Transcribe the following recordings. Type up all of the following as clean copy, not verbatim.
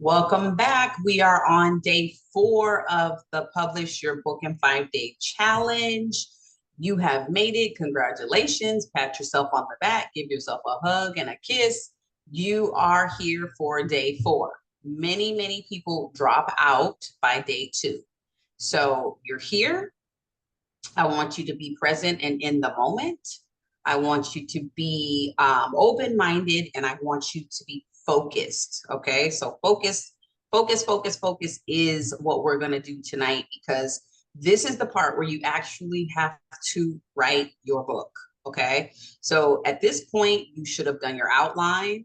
Welcome back. We are on day 4 of the Publish Your Book in 5 Day Challenge. You have made it. Congratulations. Pat yourself on the back. Give yourself a hug and a kiss. You are here for day 4. Many people drop out by day 2. So you're here. I want you to be present and in the moment. I want you to be open-minded, and I want you to be focused. Okay, so focus is what we're going to do tonight, because this is the part where you actually have to write your book. Okay, so at this point, you should have done your outline.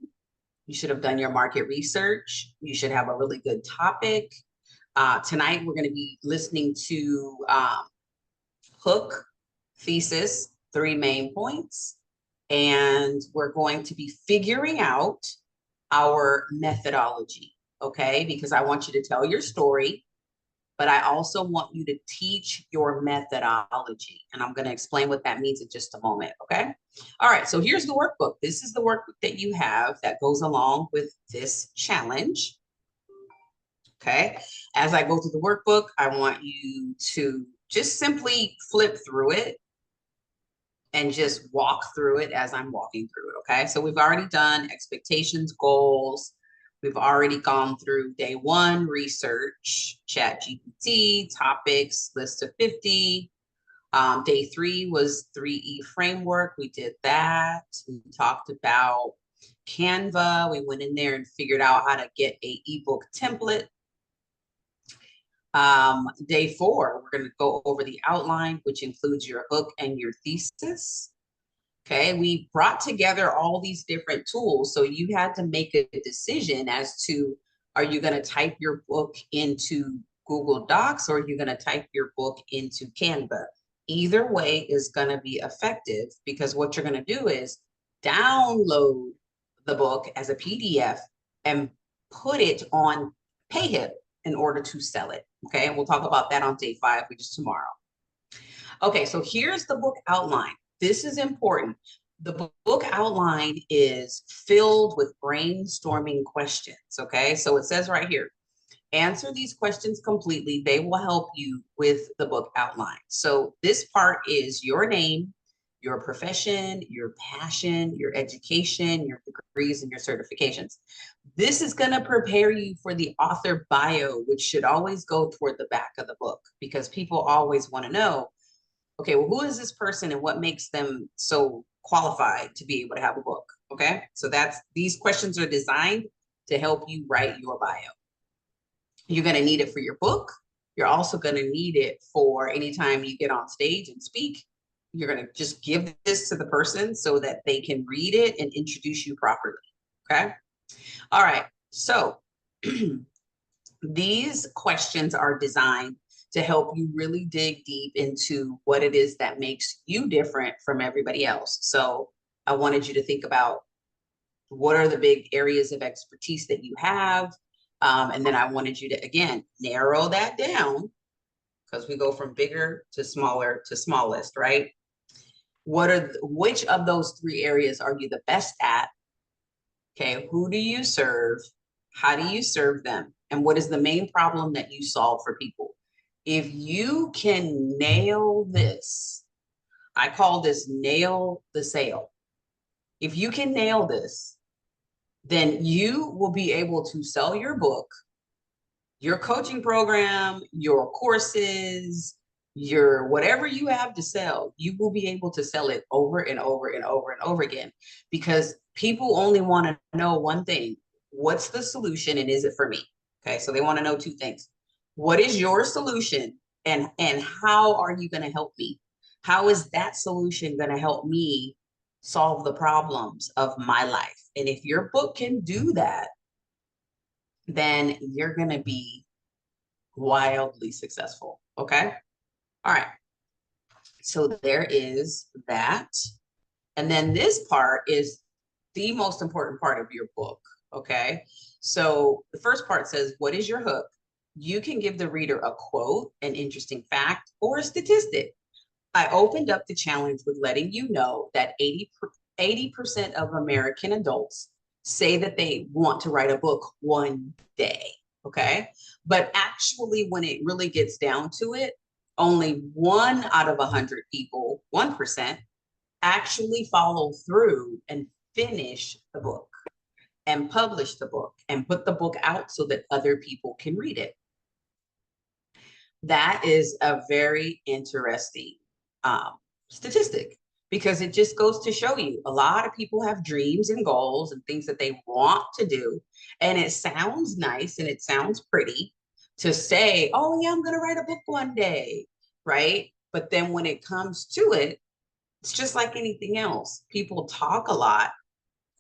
You should have done your market research. You should have a really good topic. Tonight, we're going to be listening to hook, thesis, 3 main points, and we're going to be figuring out our methodology, okay? Because I want you to tell your story, but I also want you to teach your methodology, and I'm going to explain what that means in just a moment, okay? All right, so here's the workbook. This is the workbook that you have that goes along with this challenge, okay? As I go through the workbook, I want you to just simply flip through it and just walk through it as I'm walking through it, okay? So we've already done expectations, goals. We've already gone through day 1, research, chat GPT, topics, list of 50. Day 3 was 3E framework. We did that. We talked about Canva. We went in there and figured out how to get a ebook template. Day 4, we're going to go over the outline, which includes your hook and your thesis. Okay, we brought together all these different tools. So you had to make a decision as to, are you going to type your book into Google Docs, or are you going to type your book into Canva? Either way is going to be effective, because what you're going to do is download the book as a PDF and put it on PayHip in order to sell it. Okay, and we'll talk about that on day 5, which is tomorrow. Okay, so here's the book outline. This is important. The book outline is filled with brainstorming questions, okay? So it says right here, answer these questions completely. They will help you with the book outline. So this part is your name, your profession, your passion, your education, your degrees, and your certifications. This is going to prepare you for the author bio, which should always go toward the back of the book, because people always want to know, okay, well, who is this person and what makes them so qualified to be able to have a book? Okay, so these questions are designed to help you write your bio. You're going to need it for your book. You're also going to need it for anytime you get on stage and speak. You're going to just give this to the person so that they can read it and introduce you properly. Okay. All right. So these questions are designed to help you really dig deep into what it is that makes you different from everybody else. So I wanted you to think about, what are the big areas of expertise that you have? And then I wanted you to, again, narrow that down, because we go from bigger to smaller to smallest, right? Which of those 3 areas are you the best at? Okay, who do you serve? How do you serve them? And what is the main problem that you solve for people? If you can nail this, I call this nail the sale. If you can nail this, then you will be able to sell your book, your coaching program, your courses, your whatever you have to sell. You will be able to sell it over and over and over and over again, because people only want to know one thing: what's the solution, and is it for me? Okay, so they want to know 2 things. What is your solution, and how are you going to help me? How is that solution going to help me solve the problems of my life? And if your book can do that, then you're going to be wildly successful. Okay. All right. So there is that. And then this part is the most important part of your book. Okay. So the first part says, what is your hook? You can give the reader a quote, an interesting fact, or a statistic. I opened up the challenge with letting you know that 80% of American adults say that they want to write a book one day, okay? But actually, when it really gets down to it, only 1 out of 100 people, 1%, actually follow through and finish the book and publish the book and put the book out so that other people can read it. That is a very interesting statistic, because it just goes to show you a lot of people have dreams and goals and things that they want to do. And it sounds nice and it sounds pretty to say, oh, yeah, I'm going to write a book one day, right? But then when it comes to it, it's just like anything else. People talk a lot.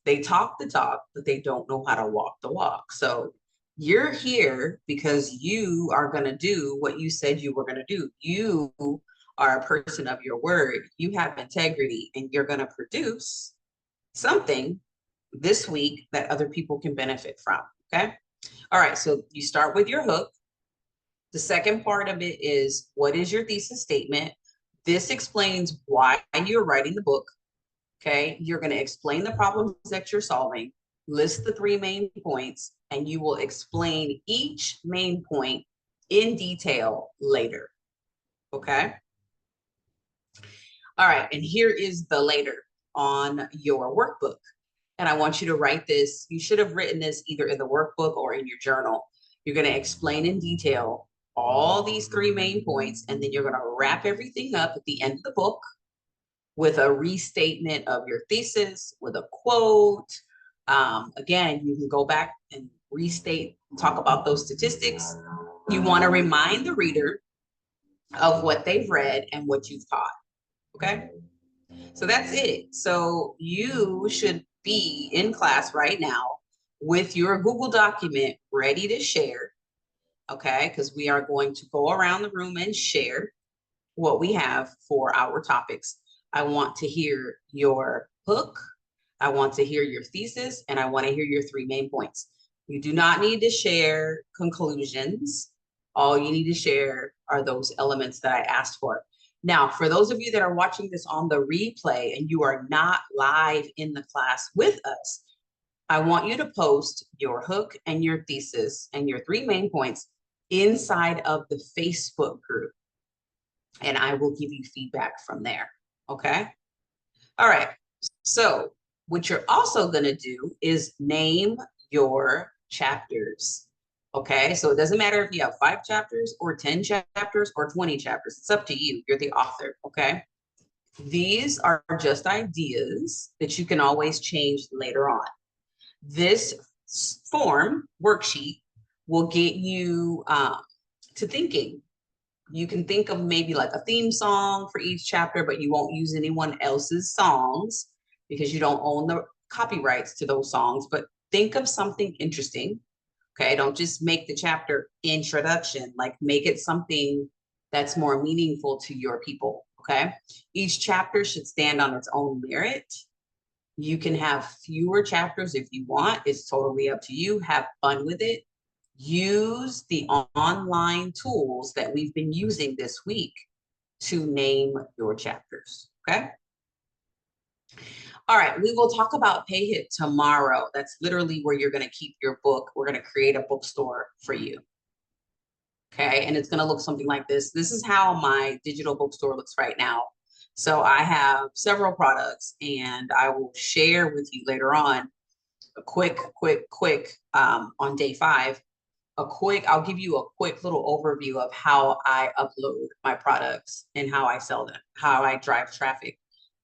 They talk the talk, but they don't know how to walk the walk. So you're here because you are going to do what you said you were going to do. You are a person of your word. You have integrity, and you're going to produce something this week that other people can benefit from. Okay. All right. So you start with your hook. The second part of it is, what is your thesis statement? This explains why you're writing the book. Okay. You're going to explain the problems that you're solving, list the 3 main points, and you will explain each main point in detail later. Okay. All right. And here is the later on your workbook. And I want you to write this. You should have written this either in the workbook or in your journal. You're going to explain in detail all these 3 main points, and then you're going to wrap everything up at the end of the book with a restatement of your thesis, with a quote. Again, you can go back and restate, talk about those statistics. You want to remind the reader of what they've read and what you've taught. Okay. So that's it. So you should be in class right now with your Google document ready to share. Okay. Because we are going to go around the room and share what we have for our topics. I want to hear your hook. I want to hear your thesis, and I want to hear your 3 main points. You do not need to share conclusions. All you need to share are those elements that I asked for. Now, for those of you that are watching this on the replay and you are not live in the class with us, I want you to post your hook and your thesis and your 3 main points inside of the Facebook group, and I will give you feedback from there. Okay. All right. So what you're also going to do is name your chapters. Okay. So it doesn't matter if you have 5 chapters or 10 chapters or 20 chapters. It's up to you. You're the author. Okay. These are just ideas that you can always change later on. This form worksheet will get you to thinking. You can think of maybe like a theme song for each chapter, but you won't use anyone else's songs because you don't own the copyrights to those songs. But think of something interesting. Okay. Don't just make the chapter introduction, like make it something that's more meaningful to your people. Okay. Each chapter should stand on its own merit. You can have fewer chapters if you want. It's totally up to you. Have fun with it. Use the online tools that we've been using this week to name your chapters. Okay. All right. We will talk about PayHip tomorrow. That's literally where you're going to keep your book. We're going to create a bookstore for you. Okay. And it's going to look something like this. This is how my digital bookstore looks right now. So I have several products, and I will share with you later on a quick on day 5. I'll give you a quick little overview of how I upload my products and how I sell them, how I drive traffic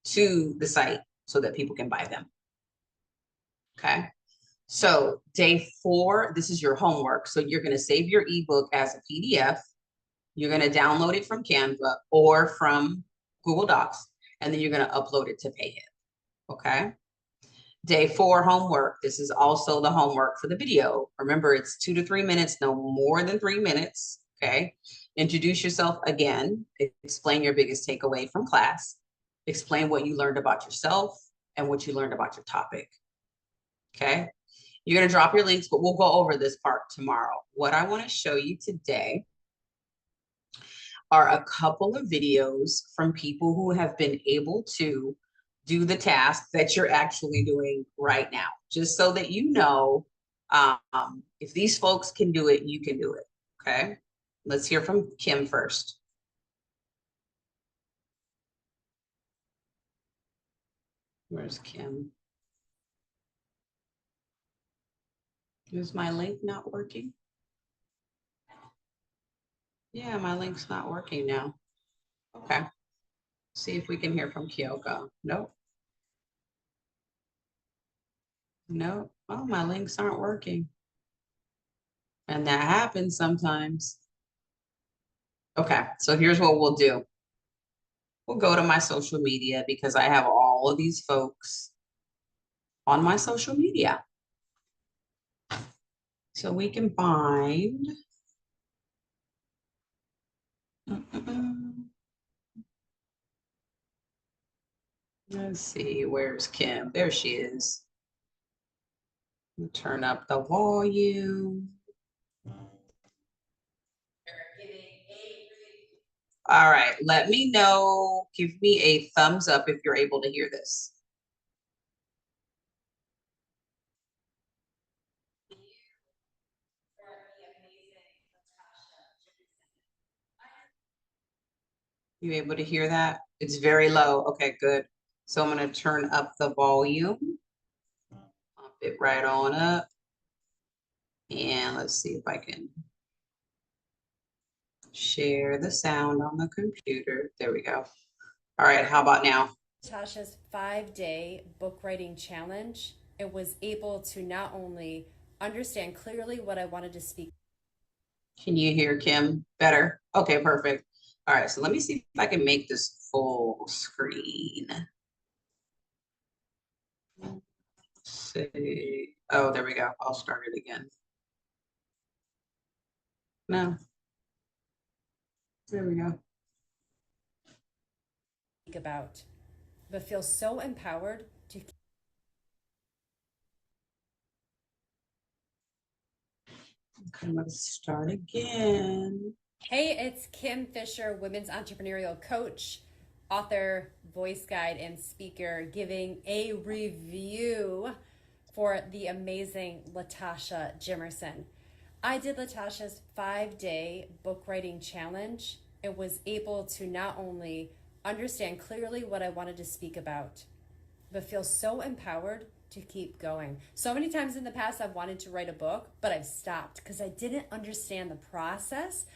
to the site so that people can buy them. Okay. So day 4, this is your homework. So you're going to save your ebook as a PDF. You're going to download it from Canva or from Google Docs, and then you're going to upload it to PayHip. Okay. Day 4 homework. This is also the homework for the video. Remember, it's 2 to 3 minutes, no more than 3 minutes. Okay. Introduce yourself again. Explain your biggest takeaway from class. Explain what you learned about yourself and what you learned about your topic. Okay. You're going to drop your links, but we'll go over this part tomorrow. What I want to show you today are a couple of videos from people who have been able to do the task that you're actually doing right now. just so that you know, if these folks can do it, you can do it. Okay. Let's hear from Kim first. Where's Kim? Is my link not working? Yeah, my link's not working now. Okay. See if we can hear from Kyoko. Nope. Nope. Oh, my links aren't working. And that happens sometimes. Okay, so here's what we'll do. We'll go to my social media because I have all of these folks on my social media. So we can find. Let's see, where's Kim? There she is. Turn up the volume. All right, let me know. Give me a thumbs up if you're able to hear this. You able to hear that? It's very low. Okay, good. So I'm going to turn up the volume. Pump it right on up. And let's see if I can share the sound on the computer. There we go. All right, how about now? Tasha's 5-day book writing challenge and was able to not only understand clearly what I wanted to speak. Can you hear Kim better? Okay, perfect. All right, so let me see if I can make this full screen. See. Oh, there we go. I'll start it again. No. There we go. About, but feel so empowered to. Okay, let's start again. Hey, it's Kim Fisher, women's entrepreneurial coach, author, voice guide, and speaker, giving a review for the amazing Latasha Jimerson. I did Latasha's 5-day book writing challenge and was able to not only understand clearly what I wanted to speak about, but feel so empowered to keep going. So many times in the past, I've wanted to write a book, but I've stopped because I didn't understand the process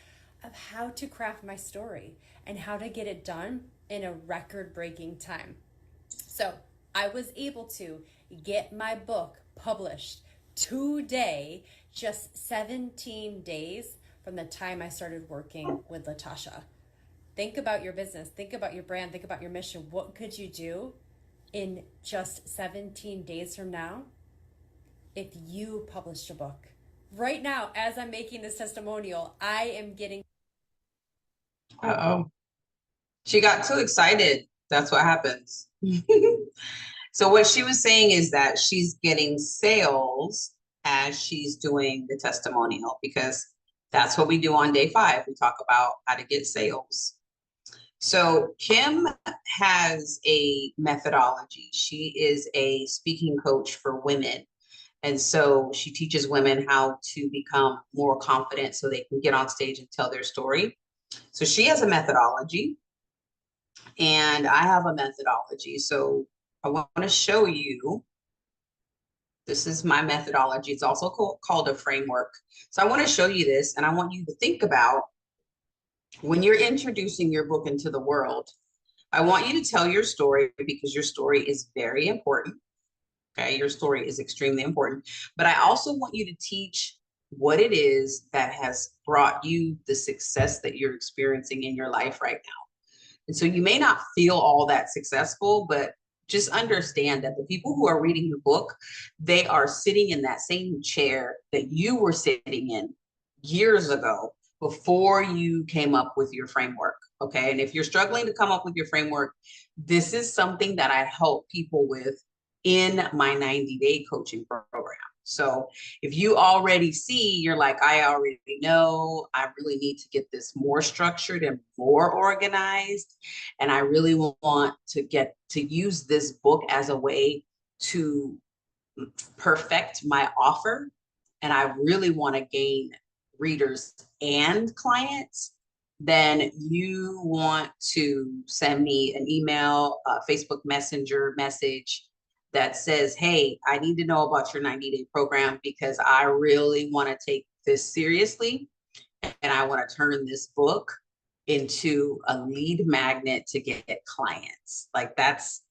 of how to craft my story and how to get it done in a record breaking time. So I was able to get my book published today, just 17 days from the time I started working with Latasha. Think about your business, think about your brand, think about your mission. What could you do in just 17 days from now if you published a book? Right now, as I'm making this testimonial, I am getting. Uh-oh. She got too excited. That's what happens. So what she was saying is that she's getting sales as she's doing the testimonial, because that's what we do on day 5. We talk about how to get sales. So Kim has a methodology. She is a speaking coach for women. And so she teaches women how to become more confident so they can get on stage and tell their story. So she has a methodology and I have a methodology. So I want to show you. This is my methodology. It's also called a framework. So I want to show you this, and I want you to think about when you're introducing your book into the world. I want you to tell your story because your story is very important. Okay, your story is extremely important. But I also want you to teach what it is that has brought you the success that you're experiencing in your life right now. And so you may not feel all that successful, but just understand that the people who are reading the book, they are sitting in that same chair that you were sitting in years ago before you came up with your framework. Okay. And if you're struggling to come up with your framework, this is something that I help people with in my 90-day coaching program. So if you already see, you're like, I already know, I really need to get this more structured and more organized. And I really want to get to use this book as a way to perfect my offer and I really want to gain readers and clients, then you want to send me an email, a Facebook Messenger message that says, hey, I need to know about your 90-day program because I really want to take this seriously and I want to turn this book into a lead magnet to get clients. Like that's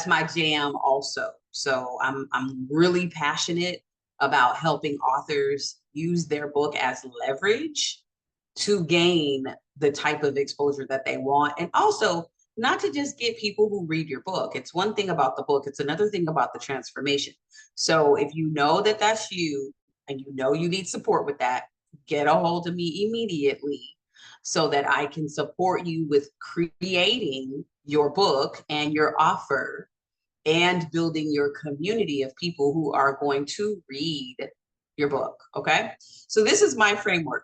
my jam also. So I'm really passionate about helping authors use their book as leverage to gain the type of exposure that they want. And also not to just get people who read your book. It's one thing about the book, it's another thing about the transformation. So if you know that that's you and you know you need support with that, get a hold of me immediately so that I can support you with creating your book and your offer and building your community of people who are going to read your book. Okay. So this is my framework.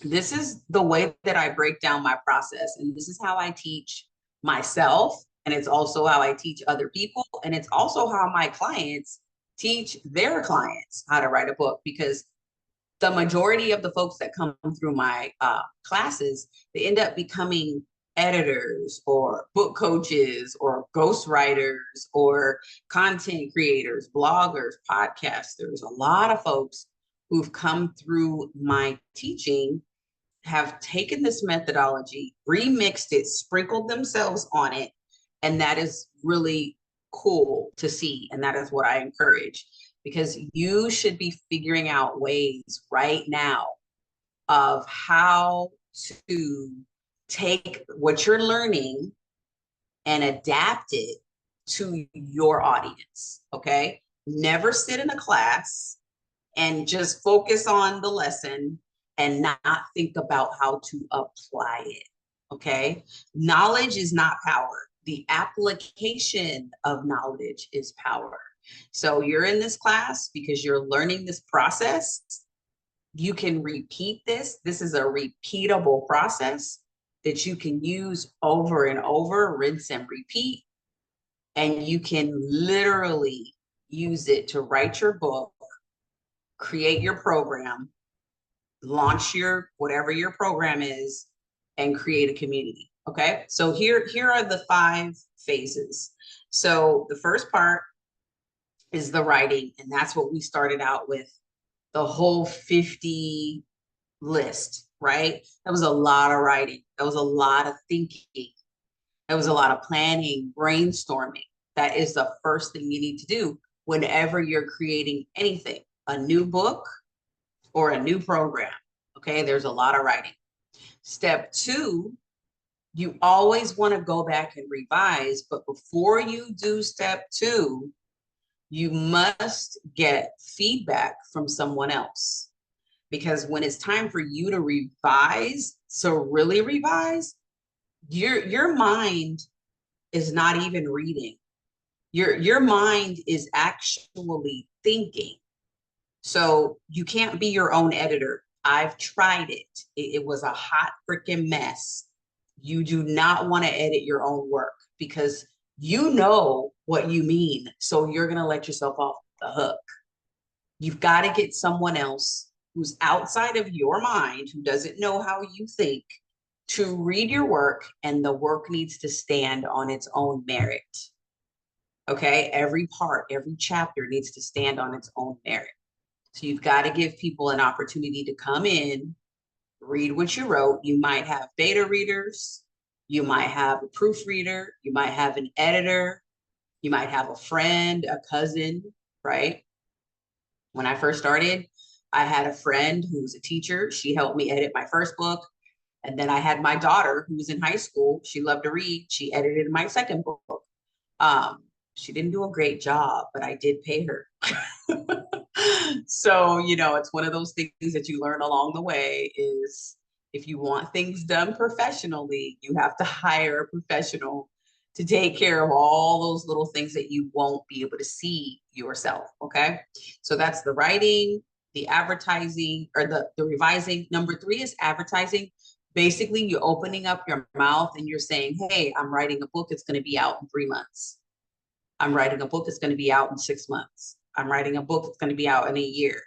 This is the way that I break down my process. And this is how I teach myself. And it's also how I teach other people. And it's also how my clients teach their clients how to write a book, because the majority of the folks that come through my classes, they end up becoming editors or book coaches or ghostwriters or content creators, bloggers, podcasters. A lot of folks who've come through my teaching have taken this methodology, remixed it, sprinkled themselves on it, and that is really cool to see. And that is what I encourage, because you should be figuring out ways right now of how to take what you're learning and adapt it to your audience. Okay. Never sit in a class and just focus on the lesson and not think about how to apply it. Okay. Knowledge is not power. The application of knowledge is power. So you're in this class because you're learning this process. You can repeat this. This is a repeatable process that you can use over and over, rinse and repeat. And you can literally use it to write your book, create your program, launch your whatever your program is, and create a community. Okay. So here are the 5 phases. So the first part is the writing, and that's what we started out with, the whole 50 list, right? That was a lot of writing. That was a lot of thinking. That was a lot of planning, brainstorming. That is the first thing you need to do whenever you're creating anything, a new book or a new program. Okay, there's a lot of writing. Step 2, you always want to go back and revise, but before you do step 2, you must get feedback from someone else. Because when it's time for you to revise, so really revise, your mind is not even reading. Your mind is actually thinking. So you can't be your own editor. I've tried it. It was a hot freaking mess. You do not want to edit your own work because you know what you mean. So you're going to let yourself off the hook. You've got to get someone else who's outside of your mind, who doesn't know how you think, to read your work, and the work needs to stand on its own merit. Okay, every part, every chapter needs to stand on its own merit. So you've got to give people an opportunity to come in, read what you wrote. You might have beta readers, you might have a proofreader, you might have an editor, you might have a friend, a cousin, right? When I first started, I had a friend who was a teacher. She helped me edit my first book. And then I had my daughter who was in high school. She loved to read. She edited my second book. She didn't do a great job, but I did pay her. So, it's one of those things that you learn along the way is if you want things done professionally, you have to hire a professional to take care of all those little things that you won't be able to see yourself. Okay. So that's the writing, the advertising, or the revising. Number 3 is advertising. Basically, you're opening up your mouth and you're saying, hey, I'm writing a book. It's going to be out in 3 months. I'm writing a book that's going to be out in 6 months. I'm writing a book that's going to be out in a year.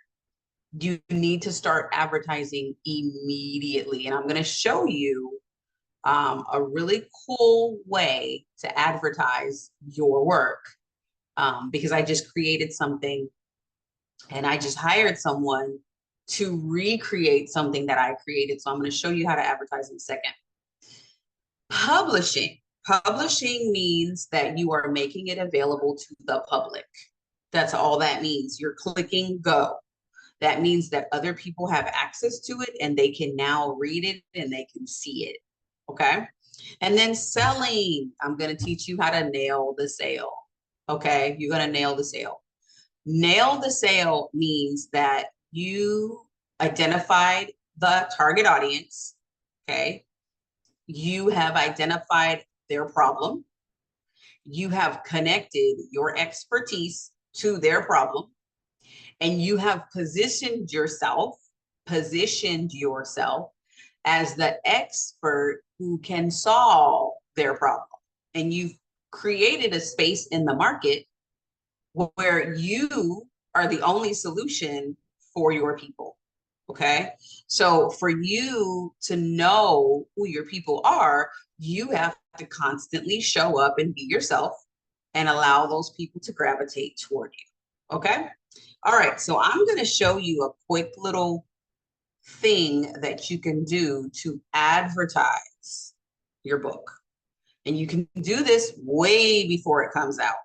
You need to start advertising immediately. And I'm going to show you a really cool way to advertise your work, because I just created something and I just hired someone to recreate something that I created. So I'm going to show you how to advertise in a second. Publishing. Publishing means that you are making it available to the public. That's all that means. You're clicking go. That means that other people have access to it and they can now read it and they can see it. Okay. And then selling. I'm going to teach you how to nail the sale. Okay. You're going to nail the sale. Nail the sale means that you identified the target audience. Okay. You have identified their problem. You have connected your expertise to their problem, and you have positioned yourself as the expert who can solve their problem. And you've created a space in the market where you are the only solution for your people. Okay. So for you to know who your people are, you have to constantly show up and be yourself and allow those people to gravitate toward you. Okay. All right. So I'm going to show you a quick little thing that you can do to advertise your book. And you can do this way before it comes out.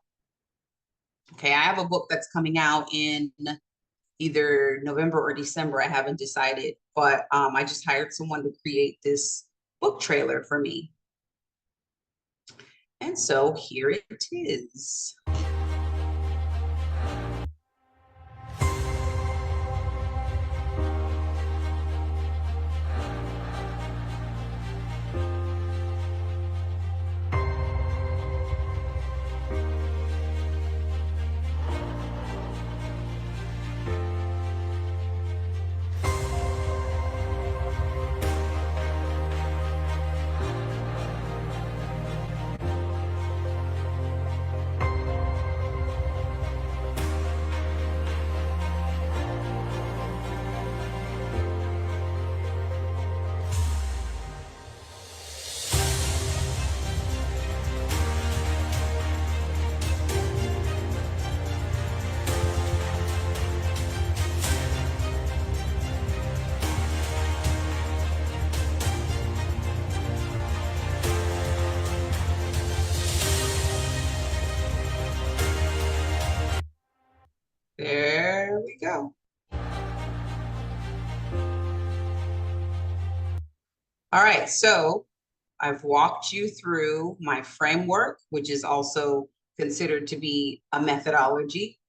Okay. I have a book that's coming out in either November or December. I haven't decided, but I just hired someone to create this book trailer for me. And so here it is. There we go. All right, so I've walked you through my framework, which is also considered to be a methodology.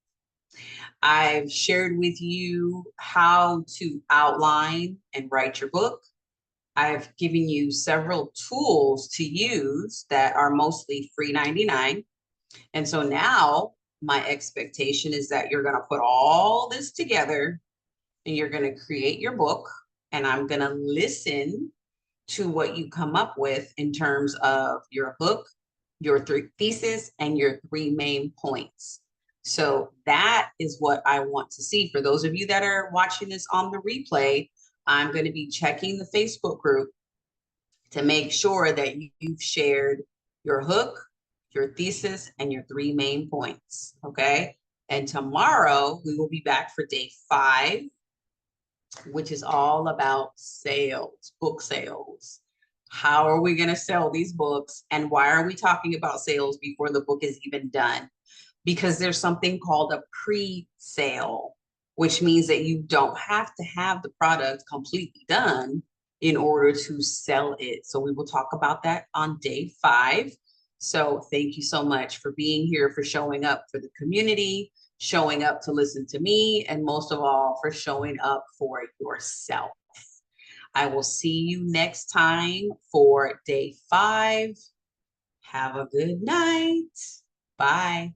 I've shared with you how to outline and write your book. I've given you several tools to use that are mostly free 99. And so now my expectation is that you're going to put all this together and you're going to create your book, and I'm going to listen to what you come up with in terms of your book, your thesis, and your 3 main points. So that is what I want to see. For those of you that are watching this on the replay, I'm going to be checking the Facebook group to make sure that you've shared your hook, your thesis, and your 3 main points. Okay. And tomorrow we will be back for day 5, which is all about sales, book sales. How are we going to sell these books? And why are we talking about sales before the book is even done? Because there's something called a pre-sale, which means that you don't have to have the product completely done in order to sell it. So we will talk about that on day 5. So thank you so much for being here, for showing up for the community, showing up to listen to me, and most of all, for showing up for yourself. I will see you next time for day 5. Have a good night. Bye.